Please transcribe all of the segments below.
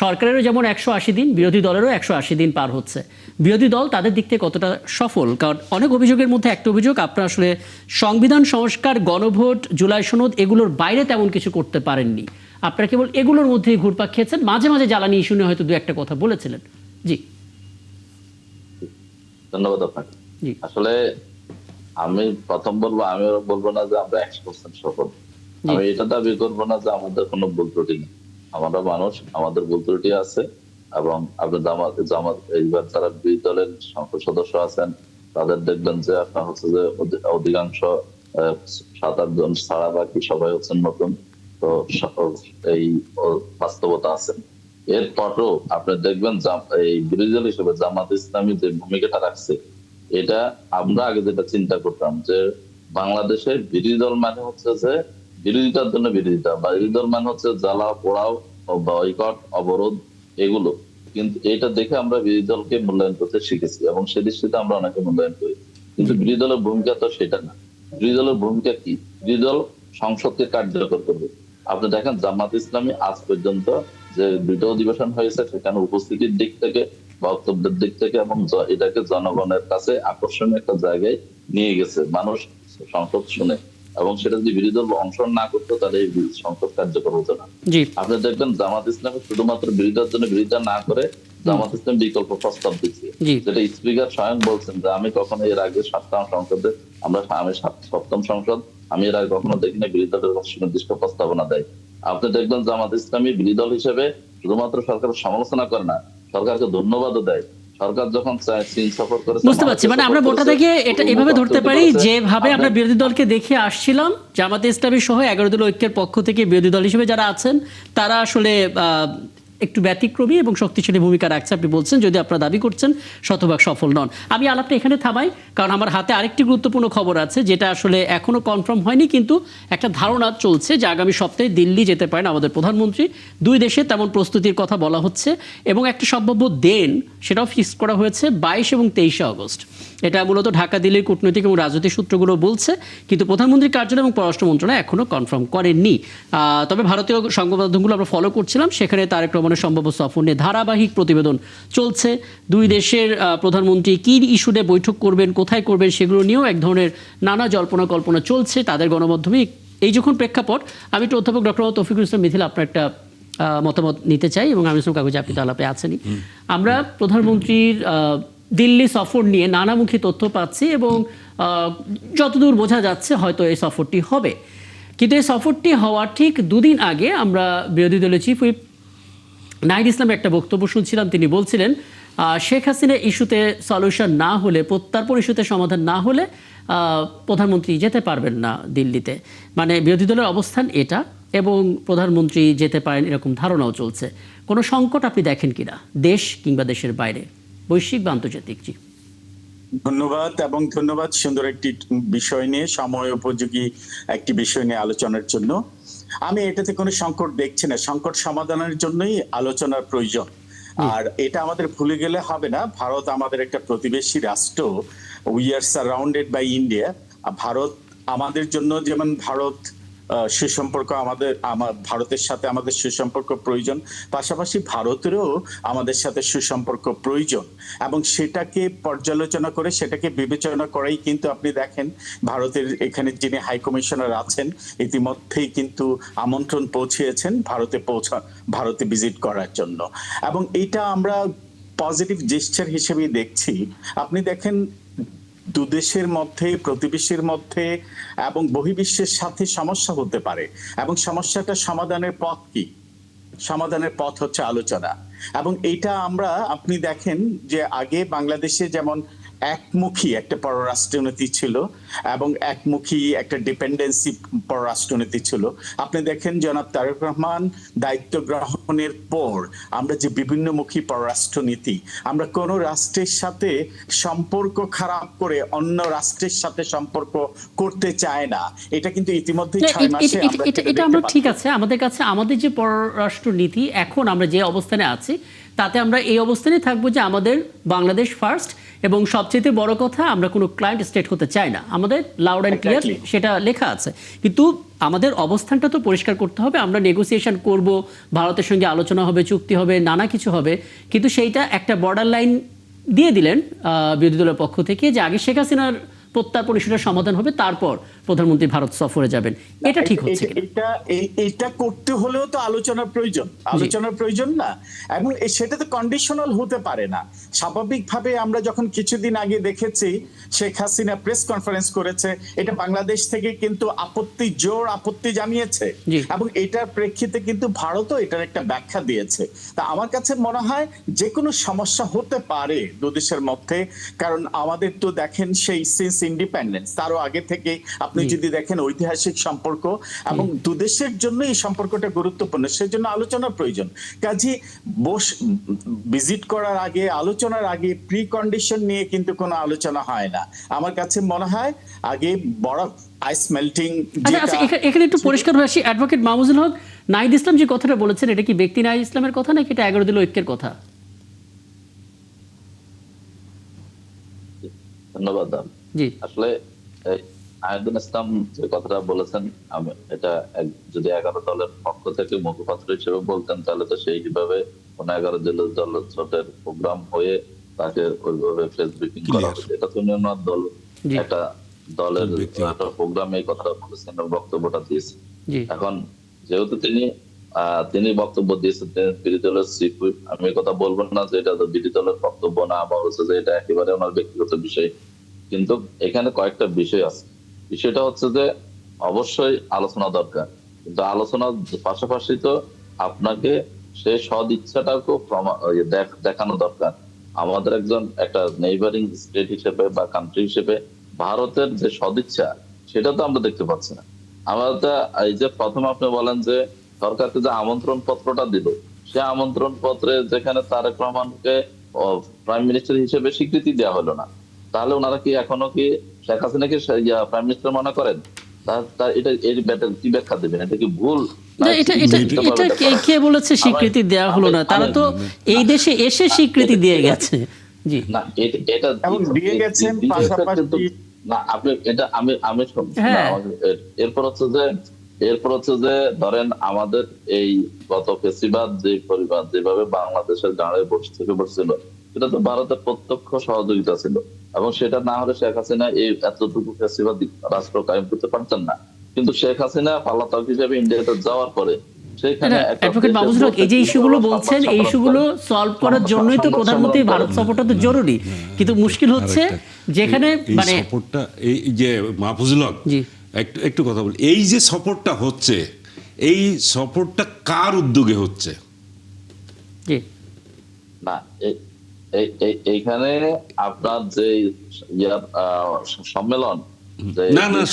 সরকারেরও যেমন 180 দিন, বিরোধী দলেরও 180 দিন পার হচ্ছে। বিরোধী দল তাদের দিক থেকে কতটা সফল? কারণ অনেক অভিযোগের মধ্যে একটা অভিযোগ, আপনারা আসলে সংবিধান সংস্কার, গণভোট, জুলাই সনদ এগুলোর বাইরে তেমন কিছু করতে পারেননি। আপনারা কেবল এগুলোর মধ্যেই ঘুরপাক খেয়েছেন, মাঝে মাঝে জ্বালানি ইস্যু নিয়ে হয়তো দু একটা কথা বলেছিলেন। জি, ধন্যবাদ আপনাকে। আসলে আমি প্রথম বলবো, আমি বলবো না যে আমরা 100% সফল। আমি এটা দাবি করবো না যে আমাদের কোনো ভুল ত্রুটি নেই। আমরা মানুষ, আমাদের ভুল ত্রুটি আছে। এবং আপনি জামাত এইবার যারা বিরোধী দলের সংসদ সদস্য আছেন তাদের দেখবেন যে আপনার হচ্ছে যে অধিকাংশ 7-8 জন ছাড়া বাকি সবাই হচ্ছেন নতুন। তো এই বাস্তবতা আছেন। এরপরও আপনি দেখবেন এই বিরোধী দল হিসেবে জামাত ইসলামী যে ভূমিকাটা রাখছে, এটা আমরা আগে যেটা চিন্তা করতাম যে বাংলাদেশের বিরোধী দল মানে হচ্ছে যে বিরোধিতার জন্য বিরোধিতা, বা বিরোধী দল মানে হচ্ছে জ্বালা পোড়াও, বয়কট, অবরোধ, এগুলো। কিন্তু এটা দেখে আমরা বিরোধী দলকে মূল্যায়ন করতে শিখেছি এবং সে দৃষ্টিতে আমরা অনেকে মূল্যায়ন করি। কিন্তু বিরোধী দলের ভূমিকা তো সেটা না। বিরোধী দলের ভূমিকা কি? বিরোধী দল সংসদকে কার্যকর করবে। আপনি দেখেন জামাত ইসলামী আজ পর্যন্ত যে দুটো অধিবেশন হয়েছে সেখানে উপস্থিতির দিক থেকে, বক্তব্যের দিক থেকে এবং এটাকে জনগণের কাছে আকর্ষণীয় একটা জায়গায় নিয়ে গেছে। মানুষ সংসদ শুনে, এবং সেটা যদি বিরোধী দল অংশগ্রহণ না করতো তাহলে এই সংসদ কার্যকর হতো না। আপনি দেখবেন জামাত ইসলামী শুধুমাত্র বিরোধিতার জন্য বিরোধিতা না করে জামাত ইসলাম বিকল্প প্রস্তাব দিচ্ছে, যেটা স্পিকার স্বয়ং বলছেন যে আমি কখনো এর আগে 7ম সংসদে আমি 7ম সংসদ, আমি এর আগে কখনো দেখি না বিরোধী দলের সুনির্দিষ্ট প্রস্তাবনা দেয়। আপনি দেখবেন জামাত ইসলামী বিরোধী দল হিসেবে শুধুমাত্র সরকারের সমালোচনা করে না, সরকারকে ধন্যবাদও দেয়। সরকার যখন চীন সফর করে, বুঝতে পারছি, মানে আমরা মোটা থেকে এটা এভাবে ধরতে পারি যেভাবে আমরা বিরোধী দলকে দেখে আসছিলাম, জামাতে ইসলামী সহ 11 দল ঐক্যের পক্ষ থেকে বিরোধী দল হিসেবে যারা আছেন তারা আসলে একটু ব্যতিক্রমী এবং শক্তিশালী ভূমিকা রাখছে আপনি বলছেন, যদি আপনারা দাবি করছেন শতভাগ সফল নন। আমি আলাপটা এখানে থামাই, কারণ আমার হাতে আরেকটি গুরুত্বপূর্ণ খবর আছে যেটা আসলে এখনো কনফার্ম হয়নি, কিন্তু একটা ধারণা চলছে যে আগামী সপ্তাহে দিল্লি যেতে পারেন আমাদের প্রধানমন্ত্রী। দুই দেশে তেমন প্রস্তুতির কথা বলা হচ্ছে এবং একটা সম্ভাব্য দিন সেটাও ফিক্স করা হয়েছে 22 এবং 23 আগস্ট। এটা মূলত ঢাকা দিল্লির কূটনৈতিক এবং রাজনৈতিক সূত্রগুলো বলছে, কিন্তু প্রধানমন্ত্রীর কার্যালয় এবং পররাষ্ট্র মন্ত্রণালয় এখনো কনফার্ম করেননি। তবে ভারতীয় সংবাদ মাধ্যমগুলো আমরা ফলো করছিলাম, সেখানে তারেক রহমানের সম্ভাব্য সফর নিয়ে ধারাবাহিক প্রতিবেদন চলছে। দুই দেশের প্রধানমন্ত্রী কী ইস্যুতে বৈঠক করবেন, কোথায় করবেন, সেগুলো নিয়েও এক ধরনের নানা জল্পনা কল্পনা চলছে তাদের গণমাধ্যমে। এই যখন প্রেক্ষাপট, আমি একটু অধ্যাপক ডক্টর তৌফিকুল ইসলাম মিথিল আপনার একটা মতামত নিতে চাই, এবং আমি ইসলাম কাগজে আপনি তো আলাপে আছেনই। আমরা প্রধানমন্ত্রীর দিল্লি সফর নিয়ে নানামুখী তথ্য পাচ্ছি এবং যতদূর বোঝা যাচ্ছে হয়তো এই সফরটি হবে, কিন্তু এই সফরটি হওয়ার ঠিক দুদিন আগে আমরা বিরোধী দলের চিফ হুইপ নাহিদ ইসলামের একটা বক্তব্য শুনছিলাম। তিনি বলছিলেন শেখ হাসিনা ইস্যুতে সলিউশন না হলে, প্রত্যার্পণ ইস্যুতে সমাধান না হলে প্রধানমন্ত্রী যেতে পারবেন না দিল্লিতে। মানে বিরোধী দলের অবস্থান এটা, এবং প্রধানমন্ত্রী যেতে পারেন এরকম ধারণাও চলছে। কোনো সংকট আপনি দেখেন কিনা দেশ কিংবা দেশের বাইরে, বৈশ্বিক বা আন্তর্জাতিক? জি, ধন্যবাদ, এবং ধন্যবাদ সুন্দর একটি বিষয় নিয়ে, সময় উপযোগী একটি বিষয় নিয়ে আলোচনার জন্য। আমি এটাতে কোনো সংকট দেখছি না। সংকট সমাধানের জন্যই আলোচনার প্রয়োজন। আর এটা আমাদের ভুলে গেলে হবে না, ভারত আমাদের একটা প্রতিবেশী রাষ্ট্র। We are surrounded by India. ভারত আমাদের জন্য, যেমন ভারত সুসম্পর্ক, ভারতের সাথে আমাদের সুসম্পর্ক প্রয়োজন, পাশাপাশি ভারতেরও আমাদের সাথে সুসম্পর্ক প্রয়োজন, এবং সেটাকে পর্যালোচনা করে সেটাকে বিবেচনা করেই কিন্তু আপনি দেখেন ভারতের এখানে যিনি হাই কমিশনার আছেন ইতিমধ্যেই কিন্তু আমন্ত্রণ পৌঁছিয়েছেন ভারতে ভিজিট করার জন্য, এবং এটা আমরা পজিটিভ জেস্চার হিসেবেই দেখছি। আপনি দেখেন দুদেশের মধ্যে, প্রতিবেশীর মধ্যে এবং বহির্বিশ্বের সাথে সমস্যা হতে পারে, এবং সমস্যাটা সমাধানের পথ কি? সমাধানের পথ হচ্ছে আলোচনা। এবং এইটা আপনি দেখেন যে আগে বাংলাদেশে যেমন একমুখী একটা পররাষ্ট্রনীতি ছিল এবং একমুখী একটা ডিপেন্ডেন্সি পররাষ্ট্রনীতি ছিল। আপনি দেখেন জনাব তারেক রহমান দায়িত্ব গ্রহণের পর আমরা যে বিভিন্নমুখী পররাষ্ট্রনীতি, আমরা কোন রাষ্ট্রের সাথে সম্পর্ক খারাপ করে অন্য রাষ্ট্রের সাথে সম্পর্ক করতে চায় না। এটা কিন্তু ইতিমধ্যে 6 মাসে আমরা ঠিক আছে, আমাদের কাছে আমাদের যে পররাষ্ট্রনীতি এখন আমরা যে অবস্থানে আছি তাতে আমরা এই অবস্থানে থাকবো যে আমাদের বাংলাদেশ ফার্স্ট, এবং সবচেয়ে বড় কথা আমরা কোনো ক্লায়েন্ট স্টেট হতে চাই না। আমাদের লাউড অ্যান্ড ক্লিয়ার সেটা লেখা আছে, কিন্তু আমাদের অবস্থানটা তো পরিষ্কার করতে হবে। আমরা নেগোসিয়েশন করব, ভারতের সঙ্গে আলোচনা হবে, চুক্তি হবে, নানা কিছু হবে, কিন্তু সেইটা একটা বর্ডার লাইন দিয়ে দিলেন বিরোধী দলের পক্ষ থেকে যে আগে শেখ হাসিনার প্রত্যার্পণ ইস্যুটার সমাধান হবে, তারপর প্রধানমন্ত্রী ভারত সফরে যাবেন। এটা ঠিক হচ্ছে কিনা? এটা করতে হলেও তো আলোচনার প্রয়োজন, আলোচনার প্রয়োজন না, এবং সেটা তো কন্ডিশনাল হতে পারে না। স্বাভাবিকভাবে আমরা যখন কিছুদিন আগে দেখেছি শেখ হাসিনা প্রেস কনফারেন্স করেছে, এটা বাংলাদেশ থেকে কিন্তু জোর আপত্তি জানিয়েছে, এবং এটার প্রেক্ষিতে কিন্তু ভারতও এটার একটা ব্যাখ্যা দিয়েছে। তা আমার কাছে মনে হয় যে কোনো সমস্যা হতে পারে দুদেশের মধ্যে, কারণ আমাদের তো দেখেন সেই সিন্স ইন্ডিপেন্ডেন্স তারও আগে থেকে আপনি যদি দেখেন ঐতিহাসিক সম্পর্ক, এবং দুদেশের জন্য এই সম্পর্কটা গুরুত্বপূর্ণ, সেজন্য আলোচনার প্রয়োজন। কাজে ভিজিট করার আগে, আলোচনার আগে প্রি কন্ডিশন নিয়ে কিন্তু কোনো আলোচনা হয় না। আমার কাছে মনে হয় আগে বরফ আইস মেল্টিং। আচ্ছা, এখানে একটু পরিষ্কার হয়ে আসি। অ্যাডভোকেট মাহমুদুল হক, নাহিদ ইসলাম যে কথাটা বলেছেন, এটা কি ব্যক্তি নাহিদ ইসলামের কথা নাকি এটা 11 দলীয় ঐক্যের কথা? ধন্যবাদ। আসলে নাহিদ ইসলাম যে কথাটা বলেছেন, আমি এটা যদি 11 দলের পক্ষ থেকে মুখপাত্র হিসেবে বলতেন, তাহলে তো সেইভাবে 11 দল জোটের প্রোগ্রাম হয়ে তাকে ওইভাবে প্রেস ব্রিফিং করা হয়েছে। এটা তো অন্য দল একটা দলের একটা প্রোগ্রামে এই কথাটা বলেছেন, বক্তব্যটা দিয়েছেন। এখন যেহেতু তিনি বক্তব্য দিয়েছেন, বিরোধী দলের চিফ হুইপ, আমি এই কথা বলবো না যে এটা বিরোধী দলের বক্তব্য না, বা হচ্ছে যে এটা একেবারে ওনার ব্যক্তিগত বিষয়, কিন্তু এখানে কয়েকটা বিষয় আছে। বিষয়টা হচ্ছে যে অবশ্যই আলোচনা দরকার, কিন্তু আলোচনার পাশাপাশি তো আপনাকে সেই সদ ইচ্ছাটাকেও দেখানো দরকার। আমাদের একটা নেইবারিং স্টেট হিসেবে বা কান্ট্রি হিসেবে ভারতের যে সদিচ্ছা, সেটা তো আমরা দেখতে পাচ্ছি না। আমাদের এই যে প্রথমে আপনি বলেন যে সরকারকে যে আমন্ত্রণ পত্রটা দিল, সে আমন্ত্রণ পত্রে যেখানে তারেক রহমানকে প্রাইম মিনিস্টার হিসেবে স্বীকৃতি দেওয়া হলো না, তাহলে ওনারা কি এখনো কি শেখ হাসিনাকে প্রাইম মিনিস্টার মনে করেন? এটা কি ব্যাখ্যা দেবেন? এটা কি ভুল? এটা কে বলেছে স্বীকৃতি দেওয়া হলো না? তারা তো এই দেশে এসে স্বীকৃতি দিয়ে গেছে। জি না, এটা দিয়ে গেছেন পাশাপাশি না, আপনি এটা আমি এরপর হচ্ছে যে ধরেন আমাদের এই গত ফেসিবাদ যে পরিবার যেভাবে বাংলাদেশের গাঁড়ে বসছিল, সেটা তো ভারতের প্রত্যক্ষ সহযোগিতা ছিল, এবং সেটা না হলে শেখ হাসিনা এই এতটুকু ফেসিবাদ রাষ্ট্র কায়েম করতে পারতেন না। কিন্তু শেখ হাসিনা পলাতক হিসেবে ইন্ডিয়াতে যাওয়ার পরে এই যে ইস্যুগুলো বলছেন, এই ইস্যুগুলো সলভ করার জন্যই তো প্রধানমন্ত্রী ভারত সফরটা তো জরুরি, কিন্তু মুশকিল হচ্ছে যেখানে মানে সফরটা এই যে মাহফুজুল হক একটু কথা বলি, এই যে সফরটা হচ্ছে, এই সফরটা কার উদ্যোগে হচ্ছে? না, এইখানে আপনার যে সম্মেলন,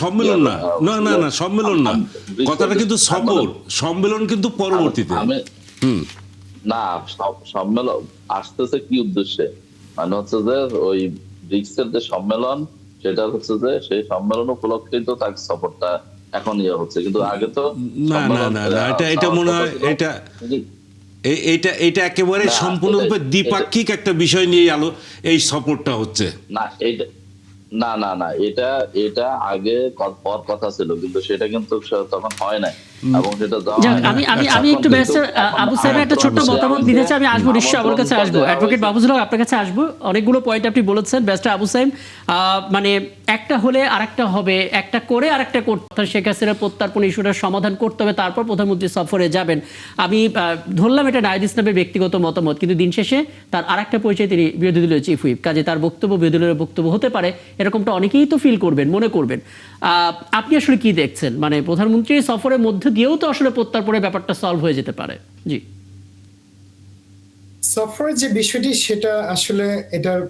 সম্মেলন না সম্মেলন না, কথাটা কিন্তু সফর, সম্মেলন কিন্তু পরবর্তীতে। না, সম্মেলন আসতেছে কি উদ্দেশ্যে? মানে হচ্ছে যে ওই ব্রিক্সের যে সম্মেলন, সেটা হচ্ছে যে সেই সম্মেলন উপলক্ষে তো তার সফরটা এখন হচ্ছে, কিন্তু আগে তো এটা মনে হয় এটা একেবারে সম্পূর্ণরূপে দ্বিপাক্ষিক একটা বিষয় নিয়ে এই সফরটা হচ্ছে। না, এটা আগে কথা ছিল, কিন্তু সেটা কিন্তু তখন হয় নাই, এবং সেটা আমি একটু ব্যারিস্টার আবু সাইদের একটা ছোট্ট মতামত দিতে চাই। আমি আসবো নিশ্চয়ই, আমার কাছে আসবো। অ্যাডভোকেট মাহফুজুল হক, আপনার কাছে আসবো। অনেকগুলো পয়েন্ট আপনি বলেছেন। ব্যারিস্টার আবু সাইদ, মানে একটা হলে আরেকটা হবে, একটা করে আরেকটা করতে, শেখ হাসিনার প্রত্যার্পণ ইস্যুটার সমাধান করতে হবে, তারপর প্রধানমন্ত্রী সফরে যাবেন। আমি ধরলাম এটা নাহিদ ইসলামের ব্যক্তিগত মতামত, কিন্তু দিন শেষে তার আরেকটা পরিচয়, তিনি বিরোধী দলীয় চিফ হুইপ, কাজে তার বক্তব্য বিরোধী দলের বক্তব্য হতে পারে, এরকমটা অনেকেই তো ফিল করবেন, মনে করবেন। আপনি আসলে কি দেখছেন? মানে প্রধানমন্ত্রী সফরের মধ্যে দিয়েও তো আসলে প্রত্যার্পণের ব্যাপারটা সলভ হয়ে যেতে পারে। জি, সফরের যে বিষয়টি, সেটা আসলে এটার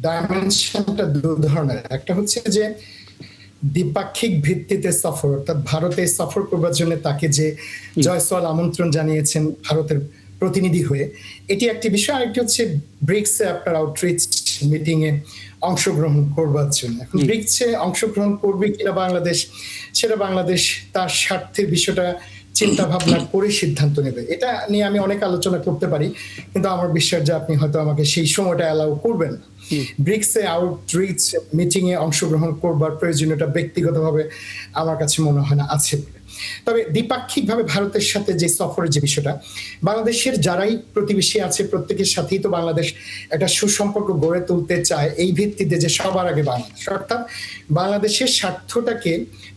ডাইমেনশনটা দু ধরনের। একটা হচ্ছে যে দ্বিপাক্ষিক ভিত্তিতে সফর, অর্থাৎ ভারতে সফর করবার জন্য তাকে যে জয়সওয়াল আমন্ত্রণ জানিয়েছেন ভারতের প্রতিনিধি হয়ে, এটি একটি বিষয়। আরেকটি হচ্ছে ব্রিক্সে আপনার আউটরিচ মিটিং এ অংশগ্রহণ করবার জন্য। এখন ব্রিক্সে অংশগ্রহণ করবে কিনা বাংলাদেশ, সেটা বাংলাদেশ তার স্বার্থের বিষয়টা চিন্তা ভাবনা করে সিদ্ধান্ত নেবে। এটা নিয়ে আমি অনেক আলোচনা করতে পারি, কিন্তু আমার বিশ্বাস যে আপনি হয়তো আমাকে সেই সময়টা অ্যালাউ করবেন না। ব্রিক্সে আউটরিচ মিটিং এ অংশগ্রহণ করবার প্রয়োজনীয়তা ব্যক্তিগতভাবে আমার কাছে মনে হয় না আছে বলে। তবে দ্বিপাক্ষিকভাবে ভারতের সাথে যে সফরের যে বিষয়টা, বাংলাদেশের যারাই প্রতিবেশী আছে প্রত্যেকের সাথেই তো বাংলাদেশ একটা সুসম্পর্ক গড়ে তুলতে চায়, এই ভিত্তিতে যে সবার আগে বাংলাদেশ, অর্থাৎ বাংলাদেশের স্বার্থটাকে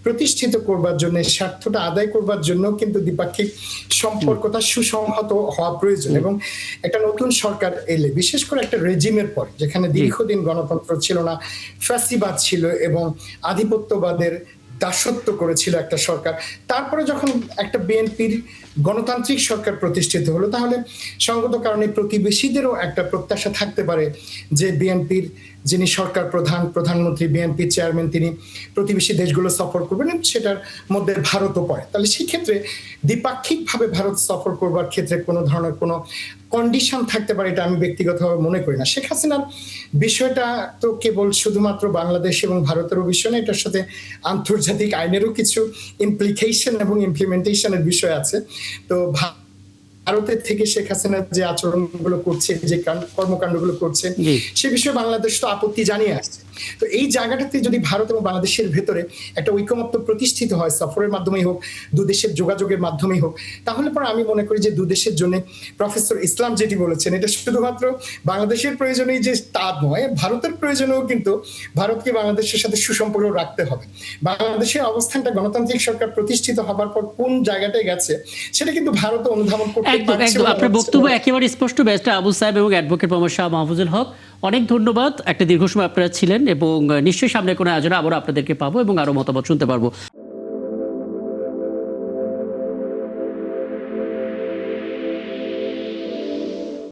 প্রতিষ্ঠিত করবার জন্য, স্বার্থটা আদায় করবার জন্য কিন্তু দ্বিপাক্ষিক সম্পর্কটা সুসংহত হওয়া প্রয়োজন। এবং একটা নতুন সরকার এলে, বিশেষ করে একটা রেজিমের পর যেখানে দীর্ঘদিন গণতন্ত্র ছিল না, ফ্যাসিবাদ ছিল এবং আধিপত্যবাদের দাসত্ব করেছিল একটা সরকার, তারপরে যখন একটা বিএনপির গণতান্ত্রিক সরকার প্রতিষ্ঠিত হলো, তাহলে সঙ্গত কারণে প্রতিবেশীদেরও একটা প্রত্যাশা থাকতে পারে যে বিএনপির যিনি সরকার প্রধানমন্ত্রী, বিএনপি চেয়ারম্যান, তিনি প্রতিবেশী দেশগুলো সফর করবেন, সেটার মধ্যে ভারতও পড়ে। তাহলে সেই ক্ষেত্রে দ্বিপাক্ষিকভাবে ভারত সফর করবার ক্ষেত্রে কোনো ধরনের কোনো কন্ডিশন থাকতে পারে, এটা আমি ব্যক্তিগতভাবে মনে করি না। শেখ হাসিনার বিষয়টা তো কেবল শুধুমাত্র বাংলাদেশ এবং ভারতেরও বিষয় না, এটার সাথে আন্তর্জাতিক আইনেরও কিছু ইমপ্লিকেশন এবং ইমপ্লিমেন্টেশনের বিষয় আছে। তো ভারতের থেকে শেখ হাসিনা যে আচরণগুলো করছে, যে কর্মকাণ্ডগুলো করছে, সে বিষয়ে বাংলাদেশ তো আপত্তি জানিয়ে আসছে। তো এই জায়গাটাতে যদি ভারত এবং বাংলাদেশের ভেতরে একটা ঐকমত্য প্রতিষ্ঠিত হয়, সফরের মাধ্যমেই হোক, দুদেশের যোগাযোগের মাধ্যমেই হোক, তাহলে পরে আমি মনে করি যে দুদেশের জন্য প্রফেসর ইসলাম যেটি বলেছেন, এটা শুধুমাত্র বাংলাদেশের প্রয়োজনেই যে তা নয়, ভারতের প্রয়োজনেও কিন্তু ভারতকে বাংলাদেশের সাথে সুসম্পর্ক রাখতে হবে। বাংলাদেশের অবস্থানটা গণতান্ত্রিক সরকার প্রতিষ্ঠিত হবার পর কোন জায়গাটায় গেছে, সেটা কিন্তু ভারত অনুধাবন করতে পারছে। একদম আপনার বক্তব্য একেবারে স্পষ্ট। ব্যারিস্টার আবু সাহেব এবং অ্যাডভোকেট মোহাম্মদ শাহ মাহফুজুল হক, অনেক ধন্যবাদ। একটা দীর্ঘ সময় আপনারা ছিলেন এবং নিশ্চয়ই সামনে কোনো আয়োজনে আবার আপনাদেরকে পাবো এবং আরো মতামত শুনতে পারবো।